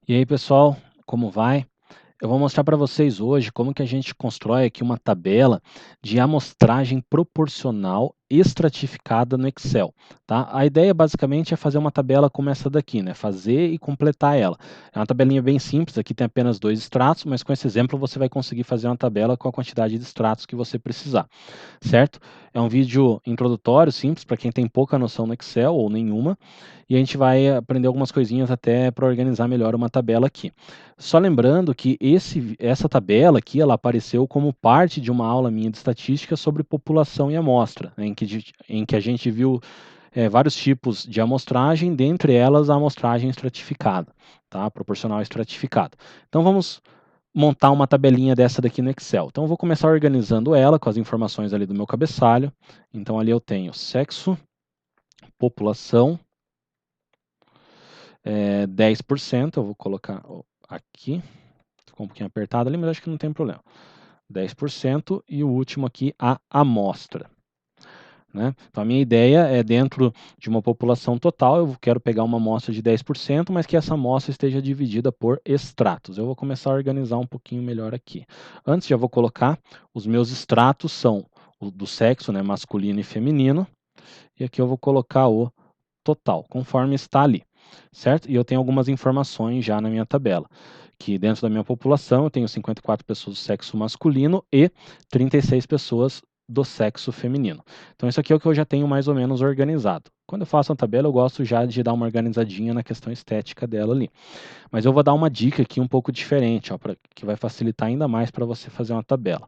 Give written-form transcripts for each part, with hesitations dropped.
E aí, pessoal, como vai? Eu vou mostrar para vocês hoje como que a gente constrói aqui uma tabela de amostragem proporcional estratificada no Excel, tá? A ideia basicamente é fazer uma tabela como essa daqui, né? Fazer e completar ela. É uma tabelinha bem simples, aqui tem apenas dois extratos, mas com esse exemplo você vai conseguir fazer uma tabela com a quantidade de extratos que você precisar, certo? É um vídeo introdutório, simples, para quem tem pouca noção no Excel ou nenhuma, e a gente vai aprender algumas coisinhas até para organizar melhor uma tabela aqui. Só lembrando que essa tabela aqui, ela apareceu como parte de uma aula minha de estatística sobre população e amostra, né, em que a gente viu vários tipos de amostragem, dentre elas a amostragem estratificada, tá? Proporcional estratificada. Então vamos montar uma tabelinha dessa daqui no Excel. Então eu vou começar organizando ela com as informações ali do meu cabeçalho. Então ali eu tenho sexo, população, 10%, eu vou colocar aqui, ficou um pouquinho apertado ali, mas acho que não tem problema. 10% e o último aqui, a amostra. Né? Então, a minha ideia é, dentro de uma população total, eu quero pegar uma amostra de 10%, mas que essa amostra esteja dividida por extratos. Eu vou começar a organizar um pouquinho melhor aqui. Antes, já vou colocar, os meus extratos são o do sexo, né, masculino e feminino, e aqui eu vou colocar o total, conforme está ali, certo? E eu tenho algumas informações já na minha tabela, que dentro da minha população eu tenho 54 pessoas do sexo masculino e 36 pessoas do sexo feminino. Então isso aqui é o que eu já tenho mais ou menos organizado. Quando eu faço uma tabela, eu gosto já de dar uma organizadinha na questão estética dela ali. Mas eu vou dar uma dica aqui um pouco diferente, ó, que vai facilitar ainda mais para você fazer uma tabela,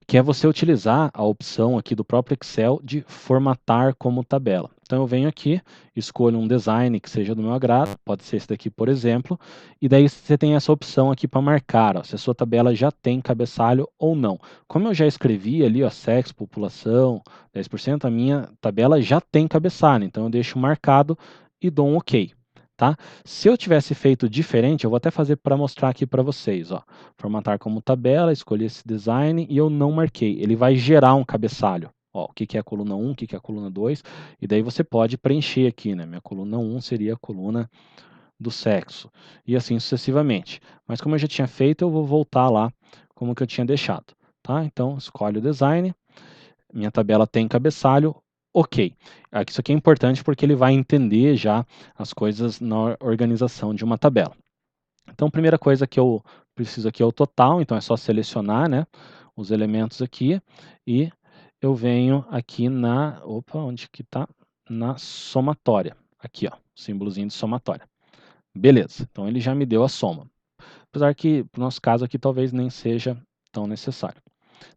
que é você utilizar a opção aqui do próprio Excel de formatar como tabela. Então eu venho aqui, escolho um design que seja do meu agrado, pode ser esse daqui, por exemplo, e daí você tem essa opção aqui para marcar, ó, se a sua tabela já tem cabeçalho ou não. Como eu já escrevi ali, ó, sexo, população, 10%, a minha tabela já tem cabeçalho, então eu deixo marcado e dou um OK. Tá? Se eu tivesse feito diferente, eu vou até fazer para mostrar aqui para vocês, ó. Formatar como tabela, escolhi esse design e eu não marquei. Ele vai gerar um cabeçalho. Ó, o que é a coluna 1, o que é a coluna 2, e daí você pode preencher aqui, né? Minha coluna 1 seria a coluna do sexo, e assim sucessivamente. Mas como eu já tinha feito, eu vou voltar lá como que eu tinha deixado, tá? Então, escolhe o design, minha tabela tem cabeçalho, ok. Isso aqui é importante porque ele vai entender já as coisas na organização de uma tabela. Então, a primeira coisa que eu preciso aqui é o total, então é só selecionar, né, os elementos aqui, e eu venho aqui onde que está? Na somatória, aqui, ó, símbolozinho de somatória. Beleza, então ele já me deu a soma. Apesar que, para o nosso caso aqui, talvez nem seja tão necessário,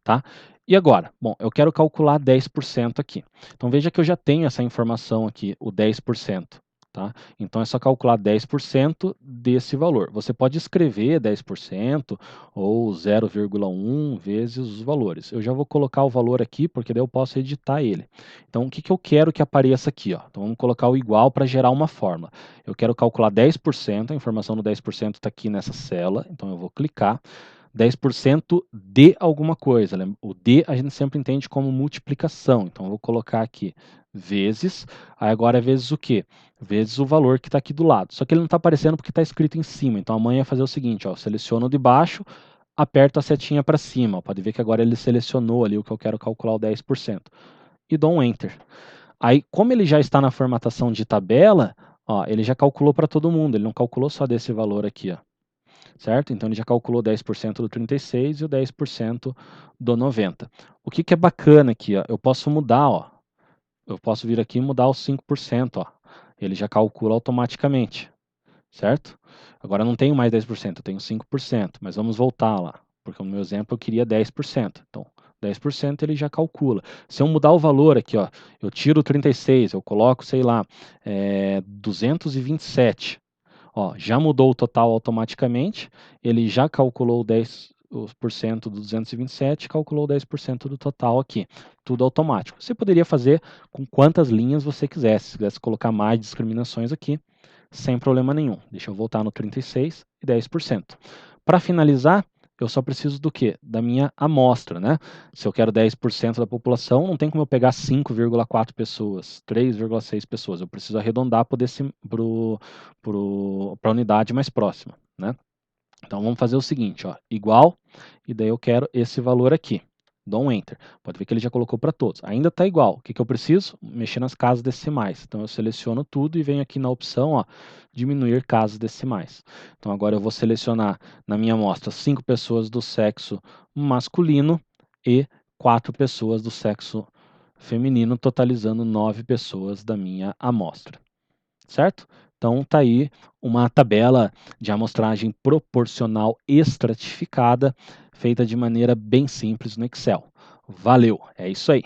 tá? E agora? Bom, eu quero calcular 10% aqui. Então, veja que eu já tenho essa informação aqui, o 10%. Tá? Então, é só calcular 10% desse valor. Você pode escrever 10% ou 0,1 vezes os valores. Eu já vou colocar o valor aqui, porque daí eu posso editar ele. Então, o que, que eu quero que apareça aqui? Ó? Então, vamos colocar o igual para gerar uma fórmula. Eu quero calcular 10%, a informação do 10% está aqui nessa célula, então eu vou clicar. 10% de alguma coisa. O de a gente sempre entende como multiplicação. Então, eu vou colocar aqui vezes, aí agora é vezes o quê? Vezes o valor que está aqui do lado. Só que ele não está aparecendo porque está escrito em cima. Então, amanhã vai fazer o seguinte, ó, seleciono o de baixo, aperto a setinha para cima. Ó, pode ver que agora ele selecionou ali o que eu quero calcular o 10%. E dou um Enter. Aí, como ele já está na formatação de tabela, ó, ele já calculou para todo mundo. Ele não calculou só desse valor aqui, ó. Certo? Então ele já calculou 10% do 36 e o 10% do 90. O que, que é bacana aqui? Ó? Eu posso mudar, ó. Eu posso vir aqui e mudar os 5%. Ó. Ele já calcula automaticamente, certo? Agora eu não tenho mais 10%, eu tenho 5%, mas vamos voltar lá, porque no meu exemplo eu queria 10%. Então, 10% ele já calcula. Se eu mudar o valor aqui, ó, eu tiro o 36, eu coloco, sei lá, 227. Ó, já mudou o total automaticamente, ele já calculou 10% do 227, calculou 10% do total aqui. Tudo automático. Você poderia fazer com quantas linhas você quisesse. Se quisesse colocar mais discriminações aqui, sem problema nenhum. Deixa eu voltar no 36 e 10%. Para finalizar, eu só preciso do quê? Da minha amostra, né? Se eu quero 10% da população, não tem como eu pegar 5,4 pessoas, 3,6 pessoas. Eu preciso arredondar para a unidade mais próxima, né? Então vamos fazer o seguinte, ó, igual, e daí eu quero esse valor aqui. Dou um Enter. Pode ver que ele já colocou para todos. Ainda está igual. O que, que eu preciso? Mexer nas casas decimais. Então eu seleciono tudo e venho aqui na opção, ó, diminuir casas decimais. Então agora eu vou selecionar na minha amostra 5 pessoas do sexo masculino e 4 pessoas do sexo feminino, totalizando 9 pessoas da minha amostra. Certo? Então tá aí uma tabela de amostragem proporcional estratificada, feita de maneira bem simples no Excel. Valeu, é isso aí.